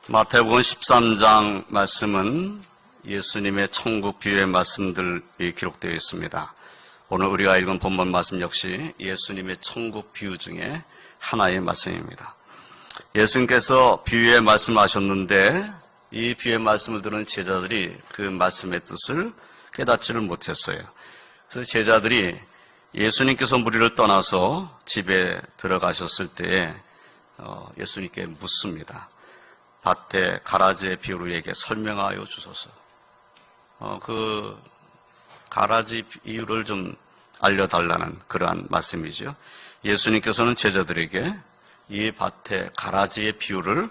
마태복음 13장 말씀은 예수님의 천국 비유의 말씀들이 기록되어 있습니다. 오늘 우리가 읽은 본문 말씀 역시 예수님의 천국 비유 중에 하나의 말씀입니다. 예수님께서 비유의 말씀하셨는데 이 비유의 말씀을 들은 제자들이 그 말씀의 뜻을 깨닫지를 못했어요. 그래서 제자들이 예수님께서 무리를 떠나서 집에 들어가셨을 때에 예수님께 묻습니다. 밭에 가라지의 비유를 우리에게 설명하여 주소서. 그 가라지 이유를 좀 알려달라는 그러한 말씀이죠. 예수님께서는 제자들에게 이 밭에 가라지의 비유를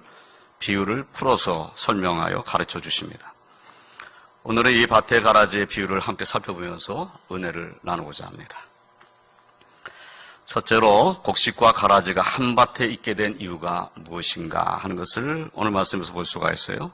풀어서 설명하여 가르쳐 주십니다. 오늘은 이 밭에 가라지의 비유를 함께 살펴보면서 은혜를 나누고자 합니다. 첫째로 곡식과 가라지가 한 밭에 있게 된 이유가 무엇인가 하는 것을 오늘 말씀에서 볼 수가 있어요.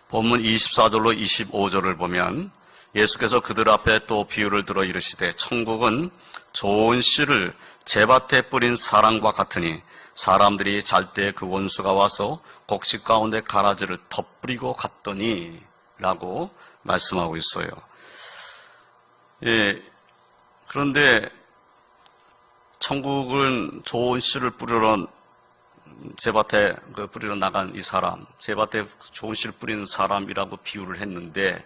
본문 24절로 25절을 보면 예수께서 그들 앞에 또 비유를 들어 이르시되 천국은 좋은 씨를 제밭에 뿌린 사람과 같으니 사람들이 잘 때 그 원수가 와서 곡식 가운데 가라지를 덧뿌리고 갔더니 라고 말씀하고 있어요. 예, 그런데 천국은 좋은 씨를 뿌리러 제밭에 뿌리러 나간 이 사람, 제밭에 좋은 씨를 뿌리는 사람이라고 비유를 했는데,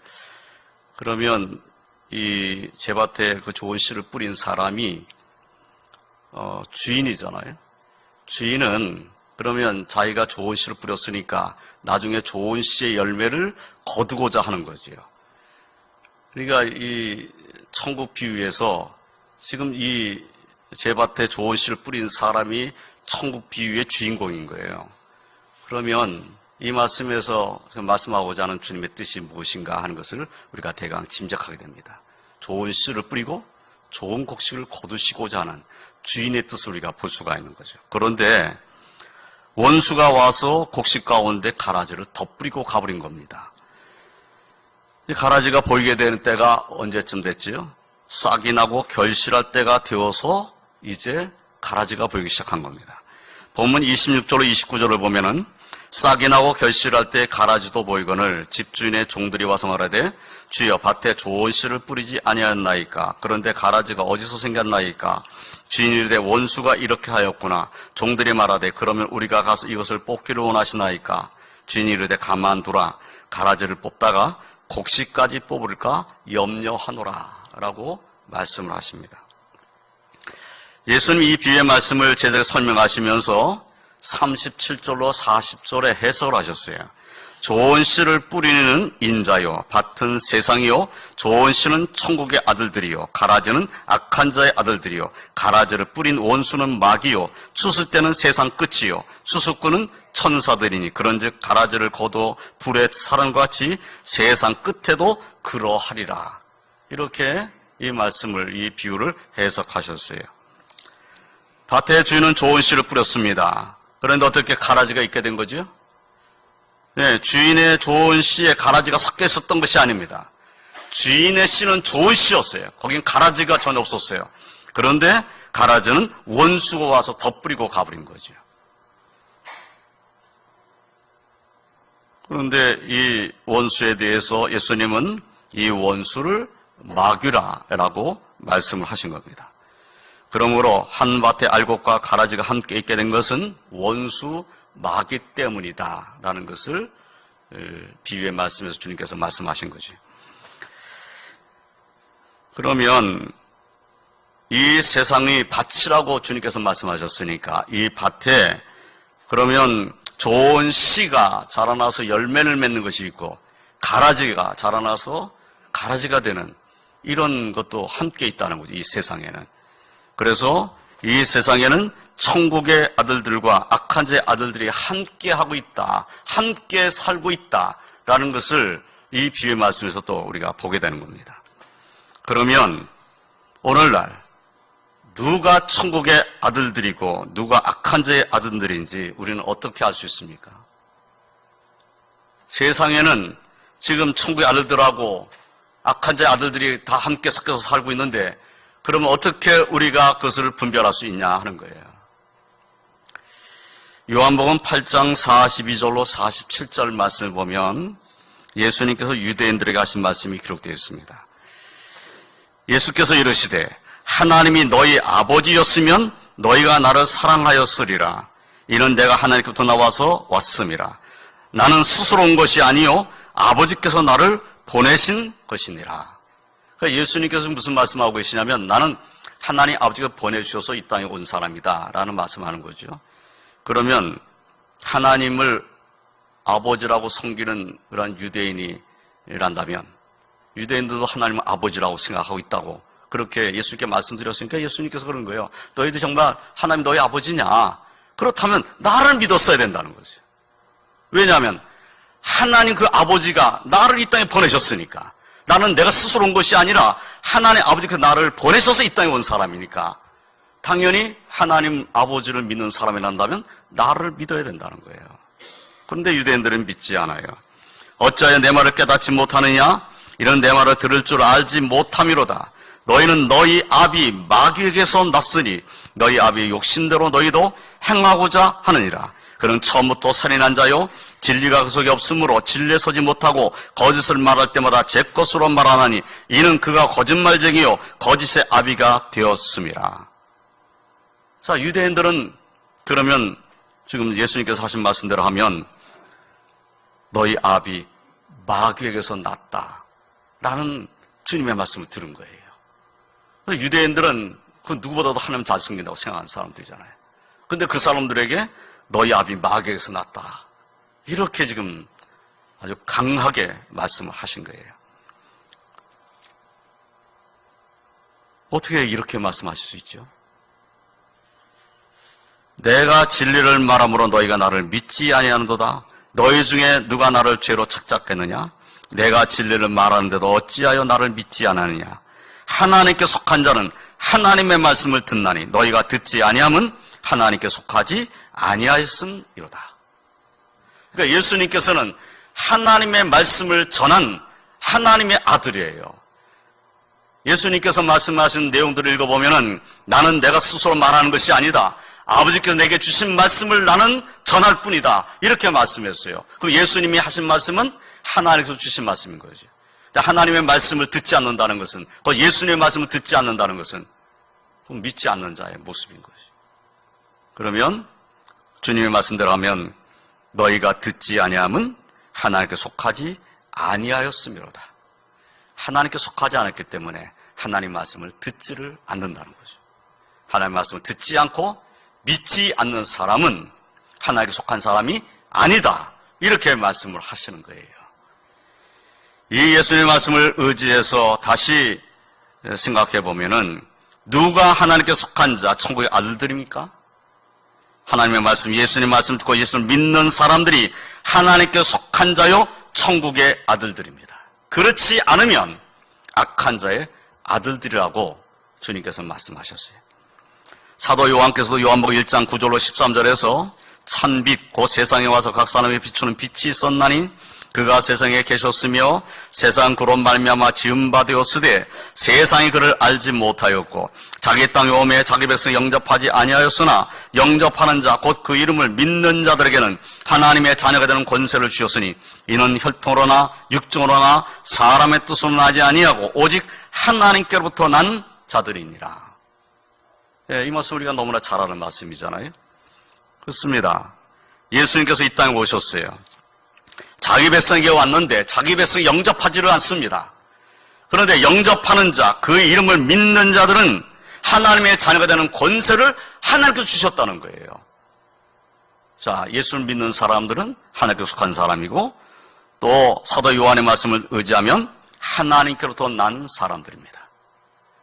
그러면 이 제밭에 그 좋은 씨를 뿌린 사람이 주인이잖아요. 주인은 그러면 자기가 좋은 씨를 뿌렸으니까 나중에 좋은 씨의 열매를 거두고자 하는 거죠. 그러니까 이 천국 비유에서 지금 이 제밭에 좋은 씨를 뿌린 사람이 천국 비유의 주인공인 거예요. 그러면 이 말씀에서 말씀하고자 하는 주님의 뜻이 무엇인가 하는 것을 우리가 대강 짐작하게 됩니다. 좋은 씨를 뿌리고 좋은 곡식을 거두시고자 하는 주인의 뜻을 우리가 볼 수가 있는 거죠. 그런데 원수가 와서 곡식 가운데 가라지를 덧뿌리고 가버린 겁니다. 이 가라지가 보이게 되는 때가 언제쯤 됐지요? 싹이 나고 결실할 때가 되어서 이제 가라지가 보이기 시작한 겁니다. 본문 26절로 29절을 보면은 싹이 나고 결실할 때 가라지도 보이거늘 집주인의 종들이 와서 말하되 주여 밭에 좋은 씨를 뿌리지 아니하였나이까. 그런데 가라지가 어디서 생겼나이까. 주인이 이르되 원수가 이렇게 하였구나. 종들이 말하되 그러면 우리가 가서 이것을 뽑기를 원하시나이까. 주인이 이르되 가만두라. 가라지를 뽑다가 곡식까지 뽑을까 염려하노라 라고 말씀을 하십니다. 예수님이 이 비유의 말씀을 제대로 설명하시면서 37절로 40절에 해석을 하셨어요. 좋은 씨를 뿌리는 인자요, 밭은 세상이요, 좋은 씨는 천국의 아들들이요, 가라지는 악한 자의 아들들이요, 가라지를 뿌린 원수는 마귀요, 추수 때는 세상 끝이요, 추수꾼은 천사들이니 그런즉 가라지를 거둬 불의 사람과 같이 세상 끝에도 그러하리라. 이렇게 이 말씀을, 이 비유를 해석하셨어요. 밭의 주인은 좋은 씨를 뿌렸습니다. 그런데 어떻게 가라지가 있게 된 거죠? 네, 주인의 좋은 씨에 가라지가 섞여 있었던 것이 아닙니다. 주인의 씨는 좋은 씨였어요. 거긴 가라지가 전혀 없었어요. 그런데 가라지는 원수가 와서 덧뿌리고 가버린 거죠. 그런데 이 원수에 대해서 예수님은 이 원수를 마귀라라고 말씀을 하신 겁니다. 그러므로 한 밭에 알곡과 가라지가 함께 있게 된 것은 원수 마귀 때문이다라는 것을 비유의 말씀에서 주님께서 말씀하신 거죠. 그러면 이 세상이 밭이라고 주님께서 말씀하셨으니까 이 밭에 그러면 좋은 씨가 자라나서 열매를 맺는 것이 있고 가라지가 자라나서 가라지가 되는 이런 것도 함께 있다는 거죠. 이 세상에는. 그래서 이 세상에는 천국의 아들들과 악한 자의 아들들이 함께 하고 있다, 함께 살고 있다라는 것을 이 비유의 말씀에서 또 우리가 보게 되는 겁니다. 그러면 오늘날 누가 천국의 아들들이고 누가 악한 자의 아들들인지 우리는 어떻게 알 수 있습니까? 세상에는 지금 천국의 아들들하고 악한 자의 아들들이 다 함께 섞여서 살고 있는데 그러면 어떻게 우리가 그것을 분별할 수 있냐 하는 거예요. 요한복음 8장 42절로 47절 말씀을 보면 예수님께서 유대인들에게 하신 말씀이 기록되어 있습니다. 예수께서 이르시되 하나님이 너희 아버지였으면 너희가 나를 사랑하였으리라. 이는 내가 하나님께부터 나와서 왔음이라. 나는 스스로 온 것이 아니요 아버지께서 나를 보내신 것이니라. 그러니까 예수님께서 무슨 말씀하고 계시냐면 나는 하나님 아버지가 보내주셔서 이 땅에 온 사람이다 라는 말씀하는 거죠. 그러면 하나님을 아버지라고 섬기는 그런 유대인이란다면 유대인들도 하나님을 아버지라고 생각하고 있다고 그렇게 예수님께 말씀드렸으니까 예수님께서 그런 거예요. 너희들 정말 하나님 너희 아버지냐? 그렇다면 나를 믿었어야 된다는 거죠. 왜냐하면 하나님 그 아버지가 나를 이 땅에 보내셨으니까 나는 내가 스스로 온 것이 아니라 하나님 아버지께서 나를 보내셔서 이 땅에 온 사람이니까 당연히 하나님 아버지를 믿는 사람이란다면 나를 믿어야 된다는 거예요. 그런데 유대인들은 믿지 않아요. 어찌하여 내 말을 깨닫지 못하느냐? 이런 내 말을 들을 줄 알지 못함이로다. 너희는 너희 아비 마귀에게서 났으니 너희 아비의 욕심대로 너희도 행하고자 하느니라. 그는 처음부터 살인한 자요 진리가 그 속에 없으므로 진리에 서지 못하고 거짓을 말할 때마다 제 것으로 말하나니 이는 그가 거짓말쟁이요 거짓의 아비가 되었음이라. 자, 유대인들은 그러면 지금 예수님께서 하신 말씀대로 하면 너희 아비 마귀에게서 났다라는 주님의 말씀을 들은 거예요. 유대인들은 그 누구보다도 하나님 잘 섬긴다고 생각하는 사람들이잖아요. 근데 그 사람들에게 너희 아비 마귀에게서 났다. 이렇게 지금 아주 강하게 말씀을 하신 거예요. 어떻게 이렇게 말씀하실 수 있죠? 내가 진리를 말함으로 너희가 나를 믿지 아니하는도다. 너희 중에 누가 나를 죄로 착잡했느냐? 내가 진리를 말하는데도 어찌하여 나를 믿지 않았느냐? 하나님께 속한 자는 하나님의 말씀을 듣나니 너희가 듣지 아니함은 하나님께 속하지 아니하였음이로다. 그러니까 예수님께서는 하나님의 말씀을 전한 하나님의 아들이에요. 예수님께서 말씀하신 내용들을 읽어보면은 나는 내가 스스로 말하는 것이 아니다. 아버지께서 내게 주신 말씀을 나는 전할 뿐이다. 이렇게 말씀했어요. 그럼 예수님이 하신 말씀은 하나님께서 주신 말씀인 거죠. 하나님의 말씀을 듣지 않는다는 것은, 예수님의 말씀을 듣지 않는다는 것은 믿지 않는 자의 모습인 거죠. 그러면 주님의 말씀대로 하면 너희가 듣지 아니함은 하나님께 속하지 아니하였음이로다. 하나님께 속하지 않았기 때문에 하나님 말씀을 듣지를 않는다는 거죠. 하나님 말씀을 듣지 않고 믿지 않는 사람은 하나님께 속한 사람이 아니다. 이렇게 말씀을 하시는 거예요. 이 예수님의 말씀을 의지해서 다시 생각해 보면은 누가 하나님께 속한 자, 천국의 아들들입니까? 하나님의 말씀, 예수님의 말씀 듣고 예수를 믿는 사람들이 하나님께 속한 자요, 천국의 아들들입니다. 그렇지 않으면 악한 자의 아들들이라고 주님께서 말씀하셨어요. 사도 요한께서도 요한복음 1장 9절로 13절에서 찬빛 곧 세상에 와서 각 사람에게 비추는 빛이 있었나니 그가 세상에 계셨으며 세상 그로 말미암아 지은 바 되었으되 세상이 그를 알지 못하였고 자기 땅에 오매 자기 백성 영접하지 아니하였으나 영접하는 자 곧 그 이름을 믿는 자들에게는 하나님의 자녀가 되는 권세를 주셨으니 이는 혈통으로나 육정으로나 사람의 뜻으로는 하지 아니하고 오직 하나님께로부터 난 자들이니라. 예, 이 말씀 우리가 너무나 잘 아는 말씀이잖아요. 그렇습니다. 예수님께서 이 땅에 오셨어요. 자기 백성에게 왔는데 자기 백성이 영접하지를 않습니다. 그런데 영접하는 자, 그 이름을 믿는 자들은 하나님의 자녀가 되는 권세를 하나님께서 주셨다는 거예요. 자, 예수를 믿는 사람들은 하나님께 속한 사람이고 또 사도 요한의 말씀을 의지하면 하나님께로부터 난 사람들입니다.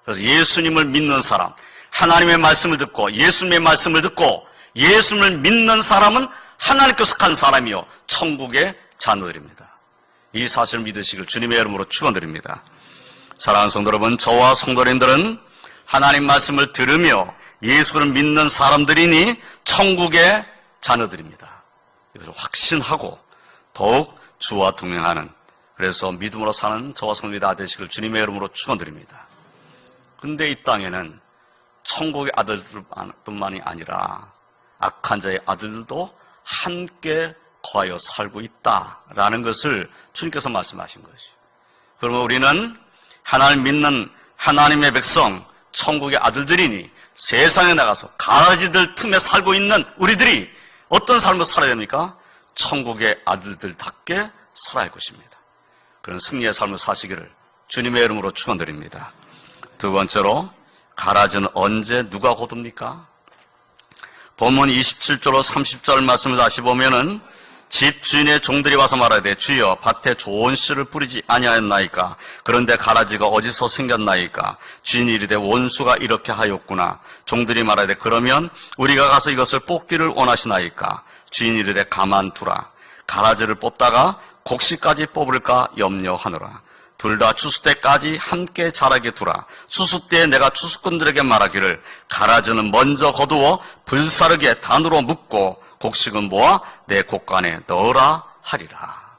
그래서 예수님을 믿는 사람, 하나님의 말씀을 듣고 예수님의 말씀을 듣고 예수님을 믿는 사람은 하나님께 속한 사람이요 천국의 자녀들입니다. 이 사실을 믿으시길 주님의 이름으로 축원드립니다. 사랑하는 성도 여러분, 저와 성도님들은 하나님 말씀을 들으며 예수를 믿는 사람들이니 천국의 자녀들입니다. 이것을 확신하고 더욱 주와 동행하는, 그래서 믿음으로 사는 저와 성도님이 다 되시길 주님의 이름으로 축원드립니다. 그런데 이 땅에는 천국의 아들뿐만이 아니라 악한 자의 아들들도 함께 거하여 살고 있다라는 것을 주님께서 말씀하신 것이죠. 그러면 우리는 하나님 믿는 하나님의 백성, 천국의 아들들이니 세상에 나가서 가라지들 틈에 살고 있는 우리들이 어떤 삶을 살아야 됩니까? 천국의 아들들답게 살아야 할 것입니다. 그런 승리의 삶을 사시기를 주님의 이름으로 축원드립니다. 두 번째로, 가라지는 언제 누가 거둡니까? 본문 27절로 30절 말씀을 다시 보면은 집 주인의 종들이 와서 말하되 주여 밭에 좋은 씨를 뿌리지 아니하였나이까? 그런데 가라지가 어디서 생겼나이까? 주인이 이르되 원수가 이렇게 하였구나. 종들이 말하되 그러면 우리가 가서 이것을 뽑기를 원하시나이까? 주인이 이르되 가만두라. 가라지를 뽑다가 곡식까지 뽑을까 염려하노라. 둘 다 추수 때까지 함께 자라게 두라. 추수 때에 내가 추수꾼들에게 말하기를 가라지는 먼저 거두어 불사르게 단으로 묶고 곡식은 모아 내 곡간에 넣으라 하리라.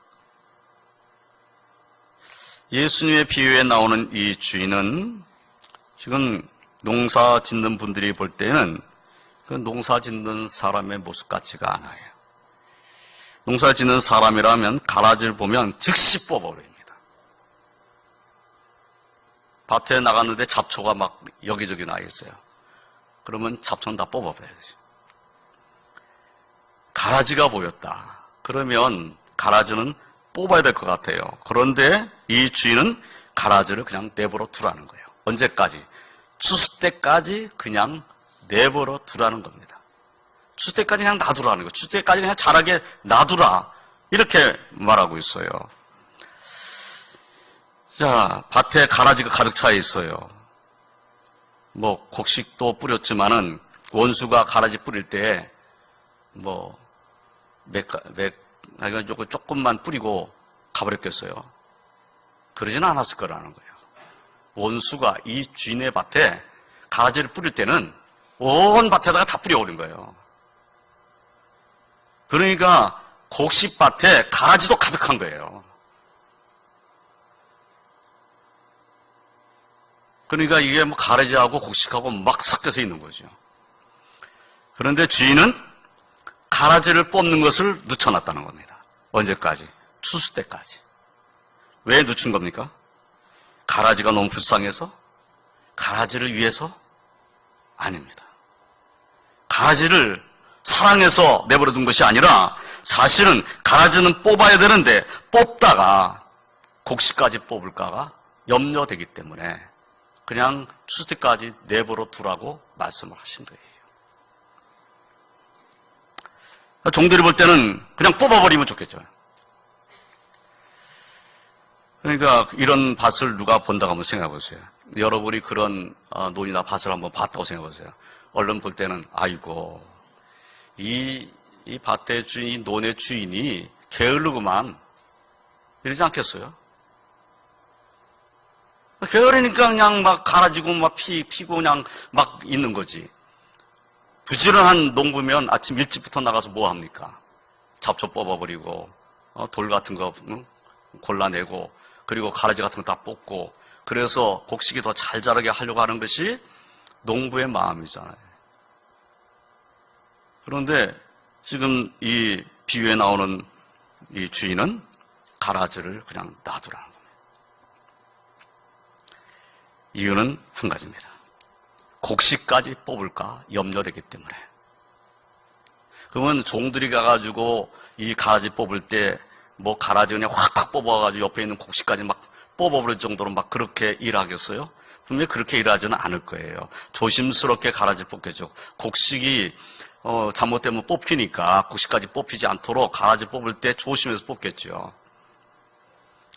예수님의 비유에 나오는 이 주인은 지금 농사 짓는 분들이 볼 때는 그 농사 짓는 사람의 모습 같지가 않아요. 농사 짓는 사람이라면 가라지를 보면 즉시 뽑아버립니다. 밭에 나갔는데 잡초가 막 여기저기 나 있어요. 그러면 잡초는 다 뽑아버려야지. 가라지가 보였다. 그러면 가라지는 뽑아야 될 것 같아요. 그런데 이 주인은 가라지를 그냥 내버려 두라는 거예요. 언제까지? 추수 때까지 그냥 내버려 두라는 겁니다. 추수 때까지 그냥 놔두라는 거예요. 추수 때까지 그냥 자라게 놔두라. 이렇게 말하고 있어요. 자, 밭에 가라지가 가득 차 있어요. 뭐 곡식도 뿌렸지만은 원수가 가라지 뿌릴 때 조금만 뿌리고 가버렸겠어요. 그러지는 않았을 거라는 거예요. 원수가 이 주인의 밭에 가라지를 뿌릴 때는 온 밭에다가 다 뿌려버린 거예요. 그러니까 곡식밭에 가라지도 가득한 거예요. 그러니까 이게 뭐 가라지하고 곡식하고 막 섞여서 있는 거죠. 그런데 주인은 가라지를 뽑는 것을 늦춰놨다는 겁니다. 언제까지? 추수 때까지. 왜 늦춘 겁니까? 가라지가 너무 불쌍해서? 가라지를 위해서? 아닙니다. 가라지를 사랑해서 내버려둔 것이 아니라 사실은 가라지는 뽑아야 되는데 뽑다가 곡식까지 뽑을까가 염려되기 때문에 그냥 추수 때까지 내버려 두라고 말씀을 하신 거예요. 종들이 볼 때는 그냥 뽑아버리면 좋겠죠. 그러니까 이런 밭을 누가 본다고 한번 생각해 보세요. 여러분이 그런 논이나 밭을 한번 봤다고 생각해 보세요. 얼른 볼 때는 아이고 이 밭의 주인, 이 논의 주인이 게으르구만 이러지 않겠어요? 게으르니까 그냥 막 가라지고 막 피고 그냥 막 있는 거지. 부지런한 농부면 아침 일찍부터 나가서 뭐 합니까? 잡초 뽑아버리고 돌 같은 거 골라내고 그리고 가라지 같은 거 다 뽑고 그래서 곡식이 더 잘 자라게 하려고 하는 것이 농부의 마음이잖아요. 그런데 지금 이 비유에 나오는 이 주인은 가라지를 그냥 놔두라는 겁니다. 이유는 한 가지입니다. 곡식까지 뽑을까 염려되기 때문에. 그러면 종들이 가가지고 이 가라지 뽑을 때 뭐 가라지 그냥 확확 뽑아가지고 옆에 있는 곡식까지 막 뽑아버릴 정도로 막 그렇게 일하겠어요? 분명히 그렇게 일하지는 않을 거예요. 조심스럽게 가라지 뽑겠죠. 곡식이 잘못되면 뽑히니까 곡식까지 뽑히지 않도록 가라지 뽑을 때 조심해서 뽑겠죠.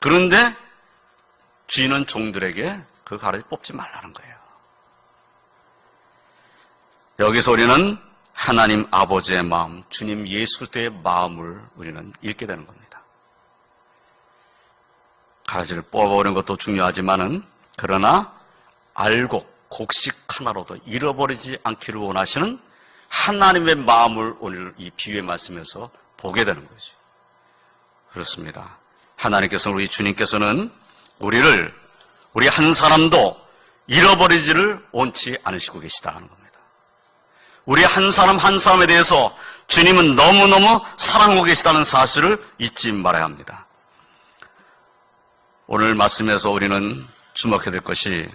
그런데 주인은 종들에게 그 가라지 뽑지 말라는 거예요. 여기서 우리는 하나님 아버지의 마음, 주님 예수 그리스도의 마음을 우리는 읽게 되는 겁니다. 가라지를 뽑아버리는 것도 중요하지만은 그러나 알고 곡식 하나로도 잃어버리지 않기를 원하시는 하나님의 마음을 오늘 이 비유의 말씀에서 보게 되는 거죠. 그렇습니다. 하나님께서는 우리 주님께서는 우리 한 사람도 잃어버리지를 원치 않으시고 계시다는 겁니다. 우리 한 사람 한 사람에 대해서 주님은 너무너무 사랑하고 계시다는 사실을 잊지 말아야 합니다. 오늘 말씀에서 우리는 주목해야 될 것이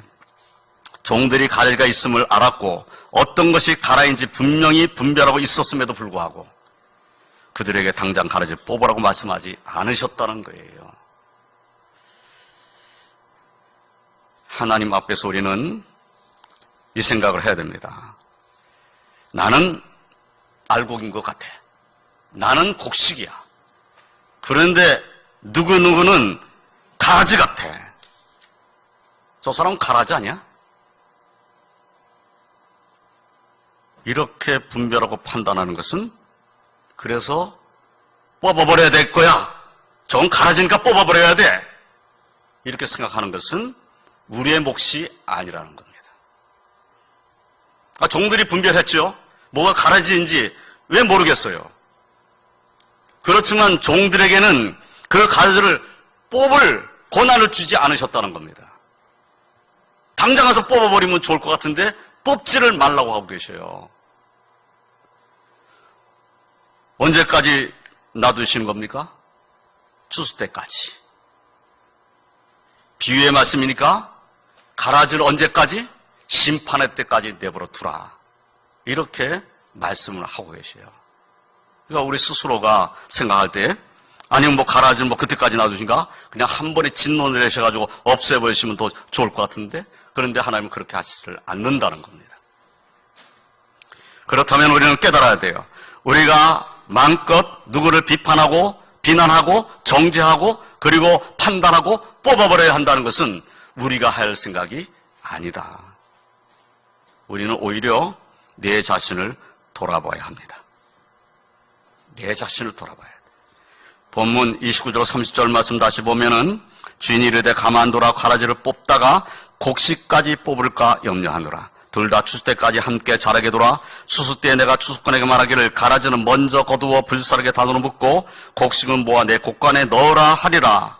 종들이 가래가 있음을 알았고 어떤 것이 가라인지 분명히 분별하고 있었음에도 불구하고 그들에게 당장 가라지를 뽑으라고 말씀하지 않으셨다는 거예요. 하나님 앞에서 우리는 이 생각을 해야 됩니다. 나는 알곡인 것 같아. 나는 곡식이야. 그런데 누구누구는 가라지 같아. 저 사람은 가라지 아니야? 이렇게 분별하고 판단하는 것은 그래서 뽑아버려야 될 거야. 저건 가라지니까 뽑아버려야 돼. 이렇게 생각하는 것은 우리의 몫이 아니라는 겁니다. 종들이 분별했죠. 뭐가 가라지인지 왜 모르겠어요. 그렇지만 종들에게는 그 가라지를 뽑을 권한을 주지 않으셨다는 겁니다. 당장 가서 뽑아버리면 좋을 것 같은데 뽑지를 말라고 하고 계셔요. 언제까지 놔두시는 겁니까? 추수 때까지. 비유의 말씀이니까 가라지를 언제까지? 심판의 때까지 내버려 두라. 이렇게 말씀을 하고 계셔요. 그러니까 우리 스스로가 생각할 때 아니면 뭐 가라지는 뭐 그때까지 놔두신가? 그냥 한 번에 진노를 내셔가지고 없애버리시면 더 좋을 것 같은데 그런데 하나님은 그렇게 하시지를 않는다는 겁니다. 그렇다면 우리는 깨달아야 돼요. 우리가 마음껏 누구를 비판하고 비난하고 정죄하고 그리고 판단하고 뽑아버려야 한다는 것은 우리가 할 생각이 아니다. 우리는 오히려 내 자신을 돌아봐야 합니다. 내 자신을 돌아봐야 돼. 본문 29절 30절 말씀 다시 보면은 주인이 이르되 가만두라 가라지를 뽑다가 곡식까지 뽑을까 염려하노라. 둘 다 추수 때까지 함께 자라게 돌아 추수 때에 내가 추수꾼에게 말하기를 가라지는 먼저 거두어 불사르게 단으로 묶고 곡식은 모아 내 곡간에 넣으라 하리라.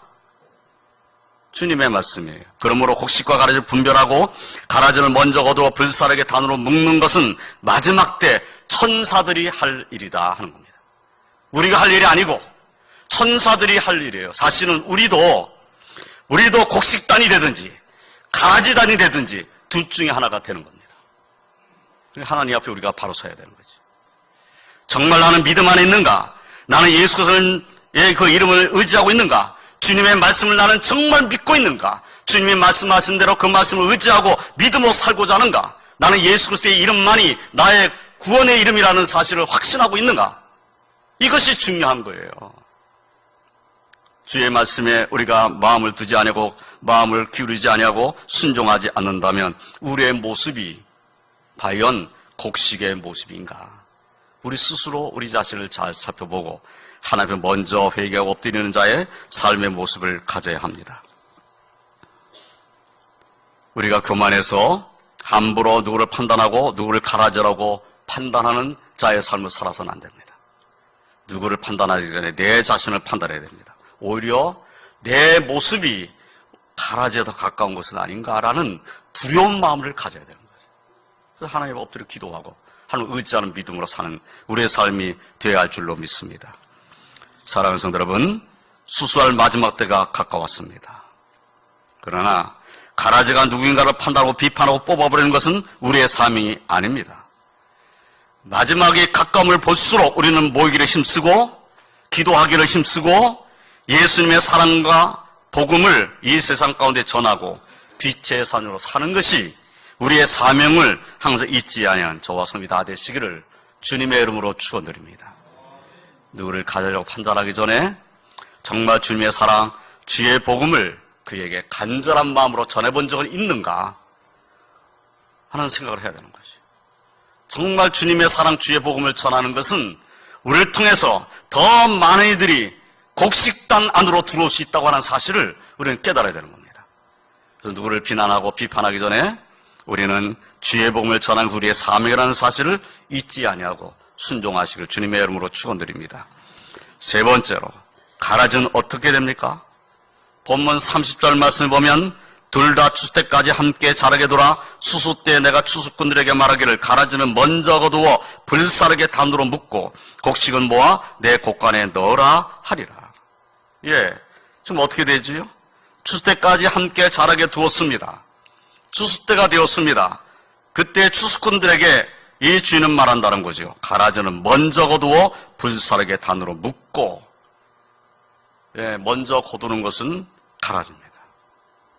주님의 말씀이에요. 그러므로 곡식과 가라지를 분별하고 가라지를 먼저 거두어 불사르게 단으로 묶는 것은 마지막 때 천사들이 할 일이다 하는 겁니다. 우리가 할 일이 아니고 천사들이 할 일이에요. 사실은 우리도 곡식단이 되든지 가라지단이 되든지 둘 중에 하나가 되는 겁니다. 하나님 앞에 우리가 바로 서야 되는 거죠. 정말 나는 믿음 안에 있는가? 나는 예수 그리스도의 그 이름을 의지하고 있는가? 주님의 말씀을 나는 정말 믿고 있는가? 주님이 말씀하신 대로 그 말씀을 의지하고 믿음으로 살고자 하는가? 나는 예수 그리스도의 이름만이 나의 구원의 이름이라는 사실을 확신하고 있는가? 이것이 중요한 거예요. 주의 말씀에 우리가 마음을 두지 아니하고 마음을 기울이지 아니하고 순종하지 않는다면 우리의 모습이 과연 곡식의 모습인가? 우리 스스로 우리 자신을 잘 살펴보고 하나님을 먼저 회개하고 엎드리는 자의 삶의 모습을 가져야 합니다. 우리가 교만해서 함부로 누구를 판단하고 누구를 가라지라고 판단하는 자의 삶을 살아서는 안 됩니다. 누구를 판단하기 전에 내 자신을 판단해야 됩니다. 오히려 내 모습이 가라지에 더 가까운 것은 아닌가라는 두려운 마음을 가져야 되는 거예요. 그래서 하나님 엎드려 기도하고 하나님 의지하는 믿음으로 사는 우리의 삶이 되어야 할 줄로 믿습니다. 사랑하는 성도 여러분, 수수할 마지막 때가 가까웠습니다. 그러나 가라지가 누구인가를 판단하고 비판하고 뽑아버리는 것은 우리의 삶이 아닙니다. 마지막에 가까움을 볼수록 우리는 모이기를 힘쓰고 기도하기를 힘쓰고 예수님의 사랑과 복음을 이 세상 가운데 전하고 빛의 산으로 사는 것이 우리의 사명을 항상 잊지 아니한 저와 성이 다 되시기를 주님의 이름으로 축원드립니다. 누구를 가지려고 판단하기 전에 정말 주님의 사랑, 주의 복음을 그에게 간절한 마음으로 전해본 적은 있는가 하는 생각을 해야 되는 거죠. 정말 주님의 사랑, 주의 복음을 전하는 것은 우리를 통해서 더 많은 이들이 곡식단 안으로 들어올 수 있다고 하는 사실을 우리는 깨달아야 되는 겁니다. 그래서 누구를 비난하고 비판하기 전에 우리는 주의 복음을 전하는 우리의 사명이라는 사실을 잊지 아니하고 순종하시길 주님의 이름으로 축원드립니다. 세 번째로 가라지는 어떻게 됩니까? 본문 30절 말씀을 보면 둘 다 추수 때까지 함께 자라게 둬라. 수수 때 내가 추수꾼들에게 말하기를 가라지는 먼저 거두어 불사르게 단으로 묶고 곡식은 모아 내 곡간에 넣으라 하리라. 예, 지금 어떻게 되지요? 추수 때까지 함께 자라게 두었습니다. 추수 때가 되었습니다. 그때 추수꾼들에게 이 주인은 말한다는 거죠. 가라지는 먼저 거두어 불사르게 단으로 묶고, 예, 먼저 거두는 것은 가라지입니다.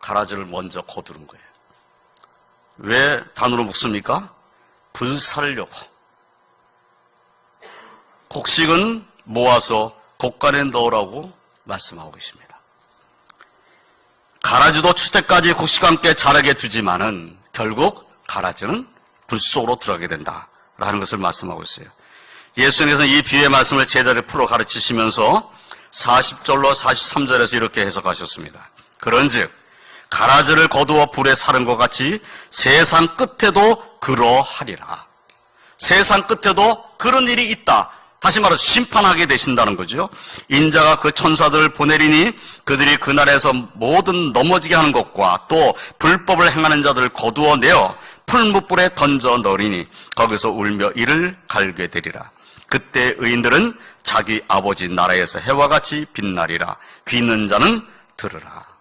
가라지를 먼저 거두는 거예요. 왜 단으로 묶습니까? 불살려고. 곡식은 모아서 곡간에 넣으라고 말씀하고 계십니다. 가라지도 추수 때까지 곡식과 함께 자라게 두지만은 결국 가라지는 불 속으로 들어가게 된다라는 것을 말씀하고 있어요. 예수님께서는 이 비유의 말씀을 제자를 풀어 가르치시면서 40절로 43절에서 이렇게 해석하셨습니다. 그런즉 가라지를 거두어 불에 사른 것 같이 세상 끝에도 그러하리라. 세상 끝에도 그런 일이 있다. 다시 말해서 심판하게 되신다는 거죠. 인자가 그 천사들을 보내리니 그들이 그날에서 모든 넘어지게 하는 것과 또 불법을 행하는 자들을 거두어내어 풀무불에 던져 넣으리니 거기서 울며 이를 갈게 되리라. 그때 의인들은 자기 아버지 나라에서 해와 같이 빛나리라. 귀 있는 자는 들으라.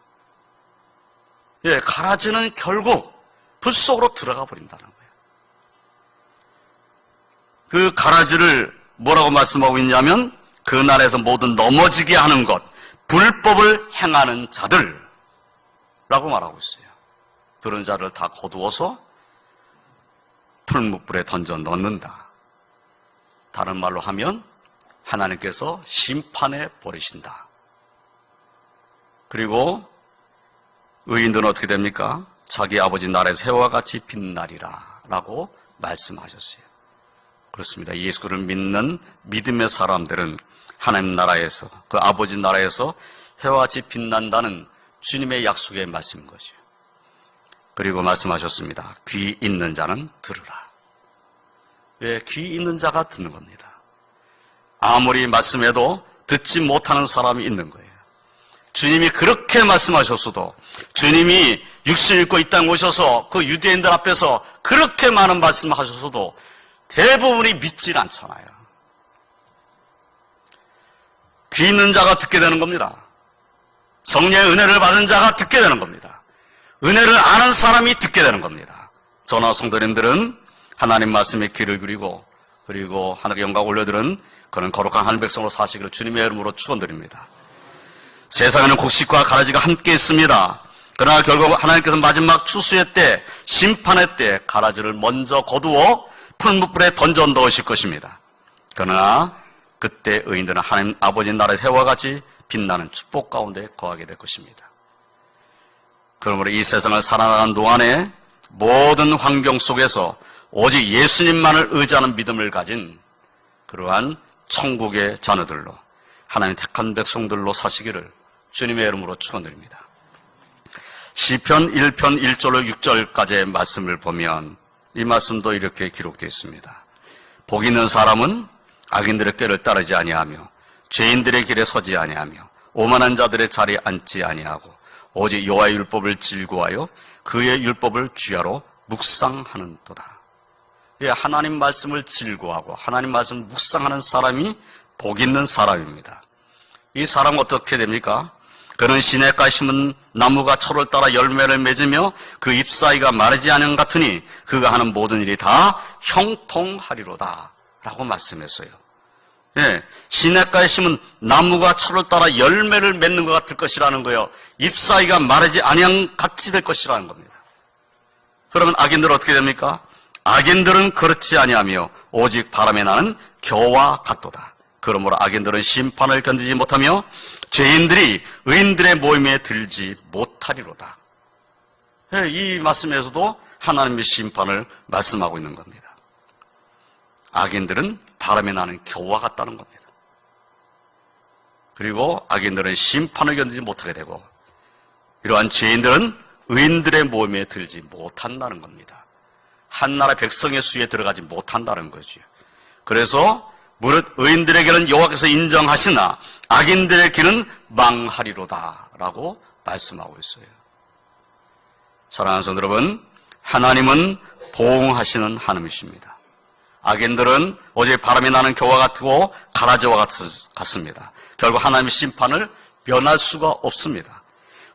예, 가라지는 결국 불 속으로 들어가 버린다는 거예요. 그 가라지를 뭐라고 말씀하고 있냐면 그날에서 모든 넘어지게 하는 것, 불법을 행하는 자들라고 말하고 있어요. 그런 자를 다 거두어서 풀무불에 던져 넣는다. 다른 말로 하면 하나님께서 심판해 버리신다. 그리고 의인들은 어떻게 됩니까? 자기 아버지 나라에서 해와 같이 빛나리라 라고 말씀하셨어요. 그렇습니다. 예수를 믿는 믿음의 사람들은 하나님 나라에서, 그 아버지 나라에서 해와 같이 빛난다는 주님의 약속의 말씀인 거죠. 그리고 말씀하셨습니다. 귀 있는 자는 들으라. 왜? 귀 있는 자가 듣는 겁니다. 아무리 말씀해도 듣지 못하는 사람이 있는 거예요. 주님이 그렇게 말씀하셨어도, 주님이 육신 입고 이 땅에 오셔서 그 유대인들 앞에서 그렇게 많은 말씀을 하셨어도 대부분이 믿질 않잖아요. 귀 있는 자가 듣게 되는 겁니다. 성령의 은혜를 받은 자가 듣게 되는 겁니다. 은혜를 아는 사람이 듣게 되는 겁니다. 저나 성도님들은 하나님 말씀에 귀를 기울이고 그리고 하나님께 영광 올려드리는 그런 거룩한 하늘 백성으로 사시기를 주님의 이름으로 축원드립니다. 세상에는 곡식과 가라지가 함께 있습니다. 그러나 결국 하나님께서 마지막 추수의 때, 심판의 때 가라지를 먼저 거두어 풀무불에 던져 넣으실 것입니다. 그러나 그때 의인들은 하나님 아버지 나라의 해와 같이 빛나는 축복 가운데 거하게 될 것입니다. 그러므로 이 세상을 살아가는 동안에 모든 환경 속에서 오직 예수님만을 의지하는 믿음을 가진 그러한 천국의 자녀들로 하나님 택한 백성들로 사시기를 주님의 이름으로 축원드립니다. 시편 1편 1절로 6절까지의 말씀을 보면 이 말씀도 이렇게 기록되어 있습니다. 복 있는 사람은 악인들의 꾀를 따르지 아니하며 죄인들의 길에 서지 아니하며 오만한 자들의 자리에 앉지 아니하고 오직 여호와의 율법을 즐거워하여 그의 율법을 주야로 묵상하는도다. 예, 하나님 말씀을 즐거워하고 하나님 말씀을 묵상하는 사람이 복 있는 사람입니다. 이 사람은 어떻게 됩니까? 그는 시냇가에 심은 나무가 철을 따라 열매를 맺으며 그 잎사이가 마르지 않은 같으니 그가 하는 모든 일이 다 형통하리로다 라고 말씀했어요. 예, 시냇가에 심은 나무가 철을 따라 열매를 맺는 것 같을 것이라는 거예요. 잎사이가 마르지 아니한 같이 될 것이라는 겁니다. 그러면 악인들은 어떻게 됩니까? 악인들은 그렇지 아니하며 오직 바람에 나는 겨와 같도다. 그러므로 악인들은 심판을 견디지 못하며 죄인들이 의인들의 모임에 들지 못하리로다. 이 말씀에서도 하나님의 심판을 말씀하고 있는 겁니다. 악인들은 바람에 나는 겨와 같다는 겁니다. 그리고 악인들은 심판을 견디지 못하게 되고 이러한 죄인들은 의인들의 모임에 들지 못한다는 겁니다. 한나라 백성의 수에 들어가지 못한다는 거죠. 그래서 무릇 의인들의 길은 여호와께서 인정하시나 악인들의 길은 망하리로다 라고 말씀하고 있어요. 사랑하는 성도 여러분, 하나님은 보응하시는 하나님이십니다. 악인들은 어제 바람이 나는 겨와 같고 가라지와 같습니다. 결국 하나님의 심판을 면할 수가 없습니다.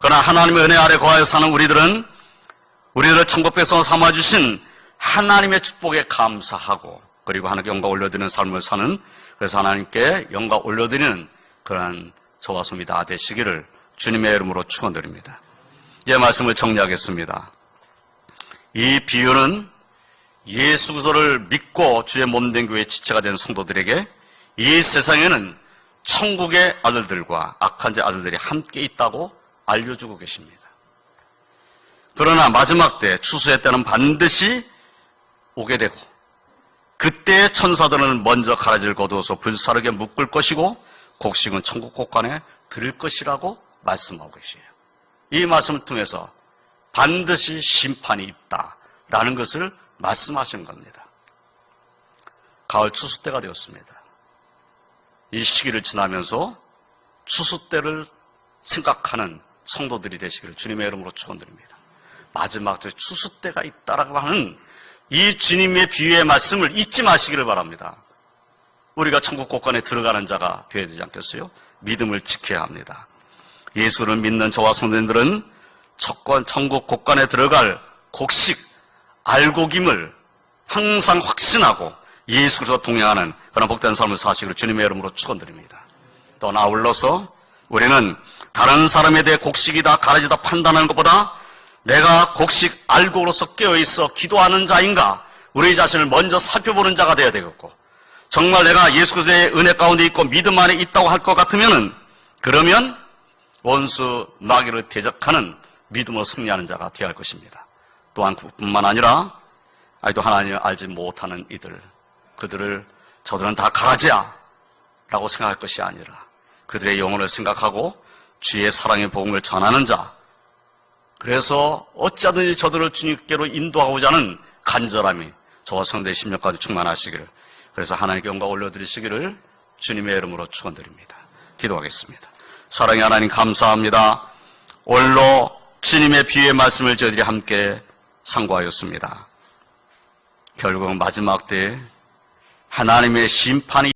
그러나 하나님의 은혜 아래 거하여 사는 우리들을 천국 백성 삼아주신 하나님의 축복에 감사하고, 그리고 하나님께 영광 올려드리는 삶을 사는, 그래서 하나님께 영광 올려드리는 그러한 저와 성이 다 되시기를 주님의 이름으로 축원드립니다. 이제 말씀을 정리하겠습니다. 이 비유는 예수 그리스도를 믿고 주의 몸된 교회의 지체가 된 성도들에게 이 세상에는 천국의 아들들과 악한 자 아들들이 함께 있다고 알려주고 계십니다. 그러나 마지막 때, 추수의 때는 반드시 오게 되고, 그때 천사들은 먼저 가라지를 거두어서 불사르게 묶을 것이고 곡식은 천국 곳간에 들을 것이라고 말씀하고 계세요. 이 말씀을 통해서 반드시 심판이 있다라는 것을 말씀하시는 겁니다. 가을 추수 때가 되었습니다. 이 시기를 지나면서 추수 때를 생각하는 성도들이 되시기를 주님의 이름으로 축원드립니다. 마지막 때 추수 때가 있다라고 하는 이 주님의 비유의 말씀을 잊지 마시기를 바랍니다. 우리가 천국 곳간에 들어가는 자가 되어야 되지 않겠어요? 믿음을 지켜야 합니다. 예수를 믿는 저와 성도님들은 천국 곳간에 들어갈 곡식, 알곡임을 항상 확신하고 예수 그리스도와 동행하는 그런 복된 삶을 사시기를 주님의 이름으로 축원드립니다. 또 아울러서 우리는 다른 사람에 대해 곡식이다 가라지다 판단하는 것보다 내가 곡식 알곡으로서 깨어있어 기도하는 자인가, 우리 자신을 먼저 살펴보는 자가 되어야 되겠고, 정말 내가 예수 그리스도의 은혜 가운데 있고 믿음 안에 있다고 할 것 같으면은, 그러면 원수 마귀를 대적하는 믿음으로 승리하는 자가 되어야 할 것입니다. 또한 그뿐만 아니라 아직도 하나님을 알지 못하는 그들을 저들은 다 가라지야 라고 생각할 것이 아니라 그들의 영혼을 생각하고 주의 사랑의 복음을 전하는 자, 그래서 어찌하든지 저들을 주님께로 인도하고자 하는 간절함이 저와 성도의 심령까지 충만하시기를, 그래서 하나님께 영광 올려드리시기를 주님의 이름으로 축원드립니다. 기도하겠습니다. 사랑의 하나님 감사합니다. 오늘로 주님의 비유의 말씀을 저희들이 함께 상고하였습니다. 결국 마지막 때 하나님의 심판이